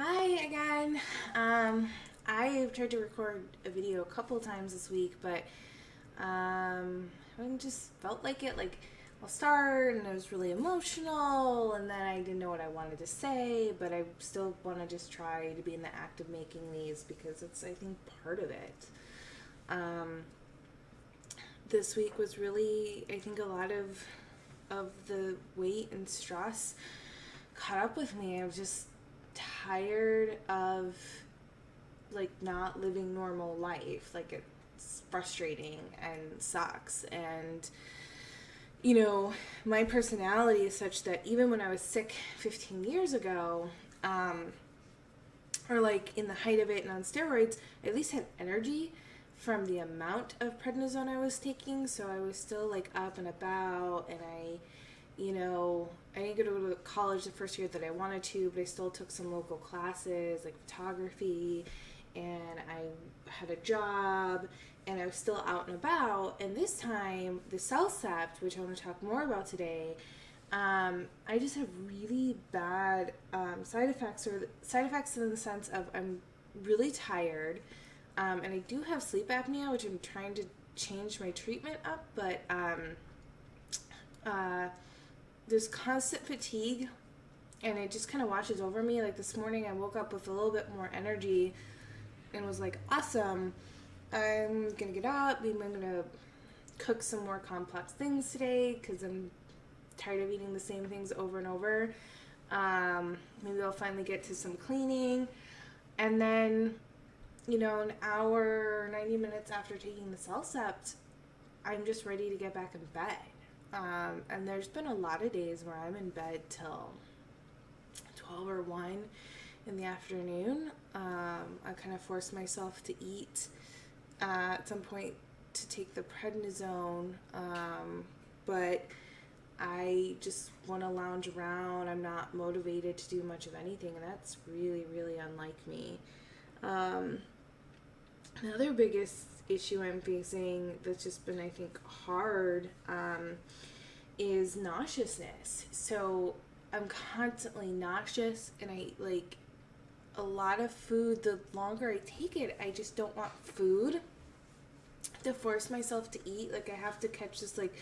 Hi again. I've tried to record a video a couple times this week, but I haven't just felt like it. Like, I'll start and I was really emotional, and then I didn't know what I wanted to say, but I still want to just try to be in the act of making these because it's, I think, part of it. Um, this week was really, I think, a lot of the weight and stress caught up with me. I was just tired of like not living normal life. Like, it's frustrating and sucks. And my personality is such that even when I was sick 15 years ago, or like in the height of it and on steroids, I at least had energy from the amount of prednisone I was taking. So I was still like up and about, and I didn't go to college the first year that I wanted to, but I still took some local classes like photography, and I had a job, and I was still out and about. And this time, the Cellcept, which I want to talk more about today, I just have really bad side effects in the sense of I'm really tired, and I do have sleep apnea, which I'm trying to change my treatment up, but there's constant fatigue, and it just kind of washes over me. Like this morning, I woke up with a little bit more energy and was like, awesome, I'm gonna get up, maybe I'm gonna cook some more complex things today because I'm tired of eating the same things over and over. Maybe I'll finally get to some cleaning. And then, an hour, 90 minutes after taking the Cellcept, I'm just ready to get back in bed. And there's been a lot of days where I'm in bed till 12 or 1 in the afternoon. I kind of force myself to eat at some point to take the prednisone, but I just want to lounge around. I'm not motivated to do much of anything, and that's really, really unlike me. Another biggest issue I'm facing that's just been, I think, hard is nauseousness. So I'm constantly nauseous, and I like a lot of food. The longer I take it, I just don't want food to force myself to eat. Like, I have to catch this like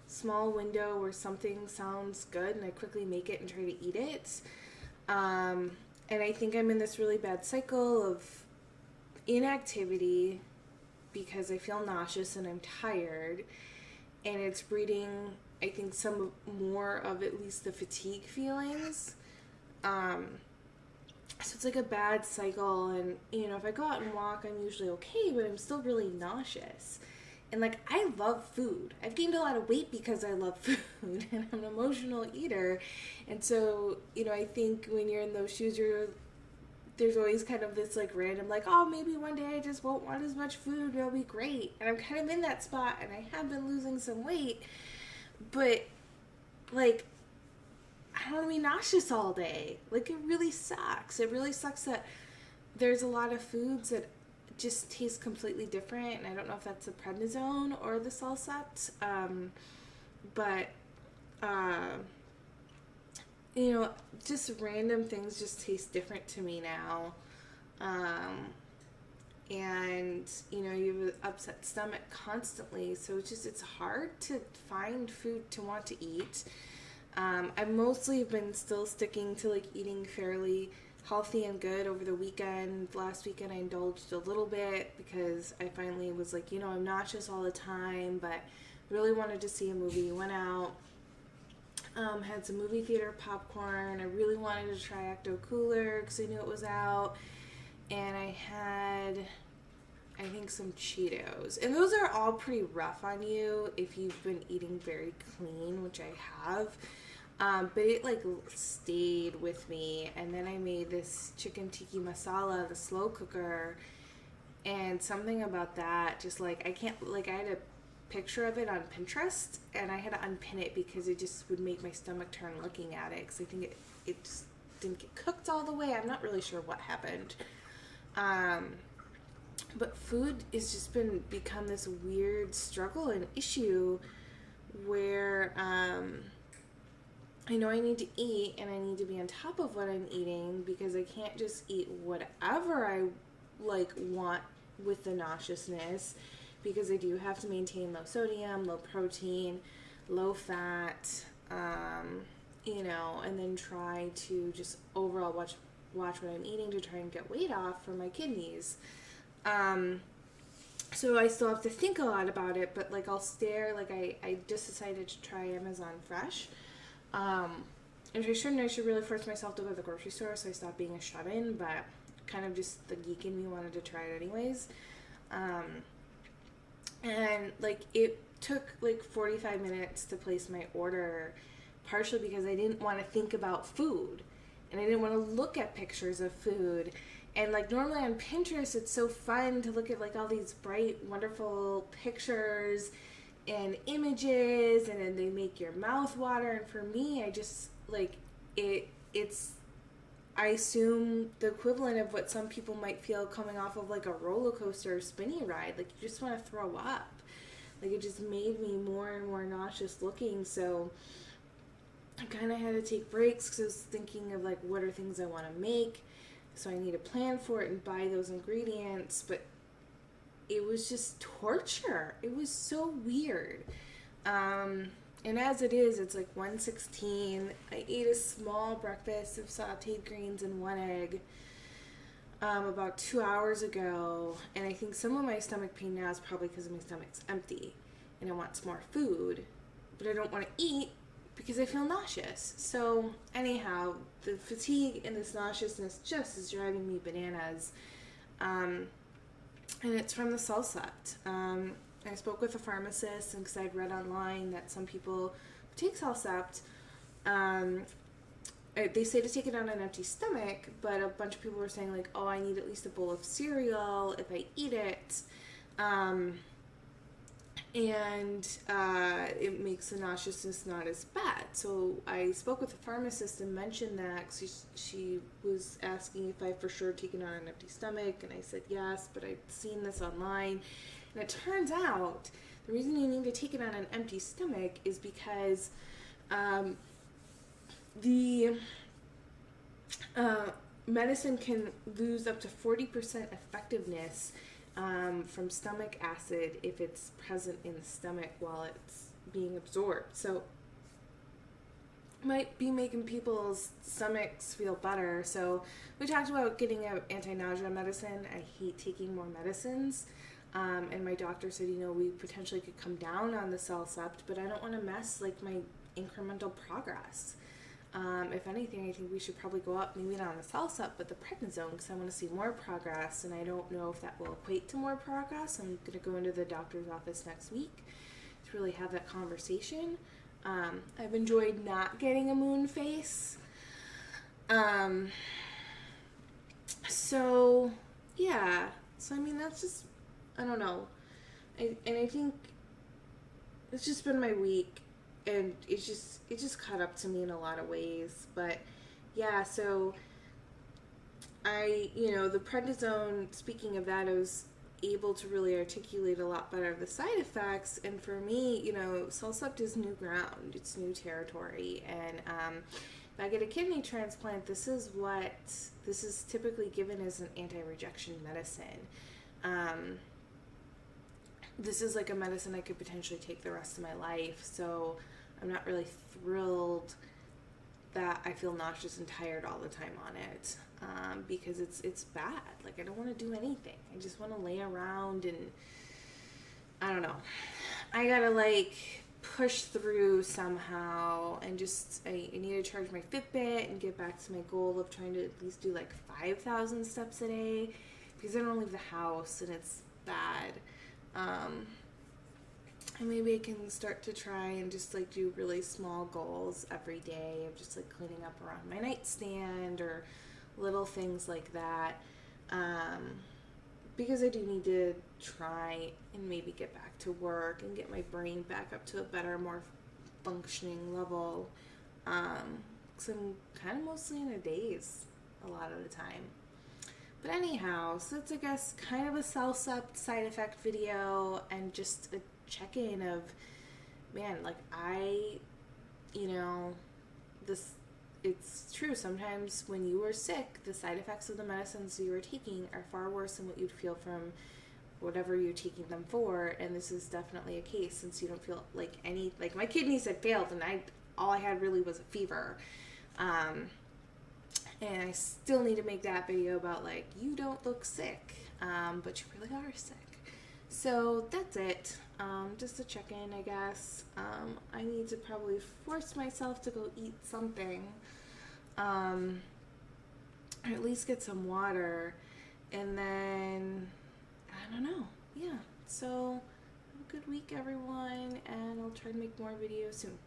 small window where something sounds good, and I quickly make it and try to eat it. And I think I'm in this really bad cycle of inactivity because I feel nauseous and I'm tired, and it's breeding, I think, some more of at least the fatigue feelings. So it's like a bad cycle, and if I go out and walk, I'm usually okay, but I'm still really nauseous. And like, I love food. I've gained a lot of weight because I love food, and I'm an emotional eater. And so, I think when you're in those shoes, there's always kind of this like random like, oh, maybe one day I just won't want as much food, it'll be great. And I'm kind of in that spot, and I have been losing some weight, but like, I don't want to be nauseous all day. Like, it really sucks. It really sucks that there's a lot of foods that just taste completely different, and I don't know if that's the prednisone or the Cellcept, but just random things just taste different to me now. And you have an upset stomach constantly, so it's hard to find food to want to eat. I've mostly been still sticking to like eating fairly healthy and good over the weekend. Last weekend I indulged a little bit because I finally was like, I'm nauseous all the time, but really wanted to see a movie. Went out, had some movie theater popcorn. I really wanted to try Ecto Cooler because I knew it was out, and I had, I think, some Cheetos. And those are all pretty rough on you if you've been eating very clean, which I have. But it like stayed with me. And then I made this chicken tikka masala, the slow cooker, and something about that just like, I can't, like, I had a picture of it on Pinterest, and I had to unpin it because it just would make my stomach turn looking at it, because I think it just didn't get cooked all the way. I'm not really sure what happened. But food has just become this weird struggle and issue where I know I need to eat and I need to be on top of what I'm eating, because I can't just eat whatever I like want with the nauseousness, because I do have to maintain low sodium, low protein, low fat, and then try to just overall watch what I'm eating to try and get weight off for my kidneys. So I still have to think a lot about it, but like I'll stare, like I just decided to try Amazon Fresh. And I should really force myself to go to the grocery store, so I stopped being a shut-in, but kind of just the geek in me wanted to try it anyways. And like it took like 45 minutes to place my order, partially because I didn't want to think about food and I didn't want to look at pictures of food. And like normally on Pinterest, it's so fun to look at like all these bright, wonderful pictures and images, and then they make your mouth water. And for me, I just like it's I assume the equivalent of what some people might feel coming off of like a roller coaster or spinny ride. Like you just want to throw up. Like it just made me more and more nauseous looking. So I kind of had to take breaks because I was thinking of like what are things I want to make. So I need to plan for it and buy those ingredients. But it was just torture. It was so weird. And as it is, it's like 1:16. I ate a small breakfast of sauteed greens and one egg about 2 hours ago. And I think some of my stomach pain now is probably because my stomach's empty and I want some more food. But I don't want to eat because I feel nauseous. So anyhow, the fatigue and this nauseousness just is driving me bananas. And it's from the Cellcept. I spoke with a pharmacist, and because I'd read online that some people take Cellcept, they say to take it on an empty stomach, but a bunch of people were saying like, oh, I need at least a bowl of cereal if I eat it, and it makes the nauseousness not as bad. So I spoke with the pharmacist and mentioned that, cause she was asking if I for sure taken it on an empty stomach, and I said yes, but I'd seen this online. And it turns out the reason you need to take it on an empty stomach is because the medicine can lose up to 40% effectiveness from stomach acid if it's present in the stomach while it's being absorbed. So it might be making people's stomachs feel better. So we talked about getting an anti-nausea medicine. I hate taking more medicines. And my doctor said, we potentially could come down on the Cellcept, but I don't want to mess like my incremental progress. If anything, I think we should probably go up, maybe not on the Cellcept, but the prednisone, because I want to see more progress, and I don't know if that will equate to more progress. I'm going to go into the doctor's office next week to really have that conversation. I've enjoyed not getting a moon face. So, yeah. So, I mean, that's just, I don't know. I think it's just been my week, and it just caught up to me in a lot of ways. But yeah, so the prednisone, speaking of that, I was able to really articulate a lot better of the side effects. And for me, Cellcept is new ground. It's new territory. And if I get a kidney transplant, this is typically given as an anti-rejection medicine. This is like a medicine I could potentially take the rest of my life, so I'm not really thrilled that I feel nauseous and tired all the time on it, because it's bad. Like, I don't want to do anything. I just want to lay around, and I don't know. I gotta push through somehow, and I need to charge my Fitbit and get back to my goal of trying to at least do 5,000 steps a day, because I don't leave the house and it's bad. And maybe I can start to try and just do really small goals every day of just cleaning up around my nightstand or little things like that. Because I do need to try and maybe get back to work and get my brain back up to a better, more functioning level. Because I'm kind of mostly in a daze a lot of the time. But anyhow, so it's, I guess, kind of a Cellcept side effect video and just a check-in of, man, I, this, it's true. Sometimes when you are sick, the side effects of the medicines you are taking are far worse than what you'd feel from whatever you're taking them for. And this is definitely a case, since you don't feel like any, like my kidneys had failed and all I had really was a fever. And I still need to make that video about like, you don't look sick, but you really are sick. So that's it. Just to check in, I guess. I need to probably force myself to go eat something, or at least get some water, and then I don't know. Yeah. So have a good week, everyone, and I'll try to make more videos soon.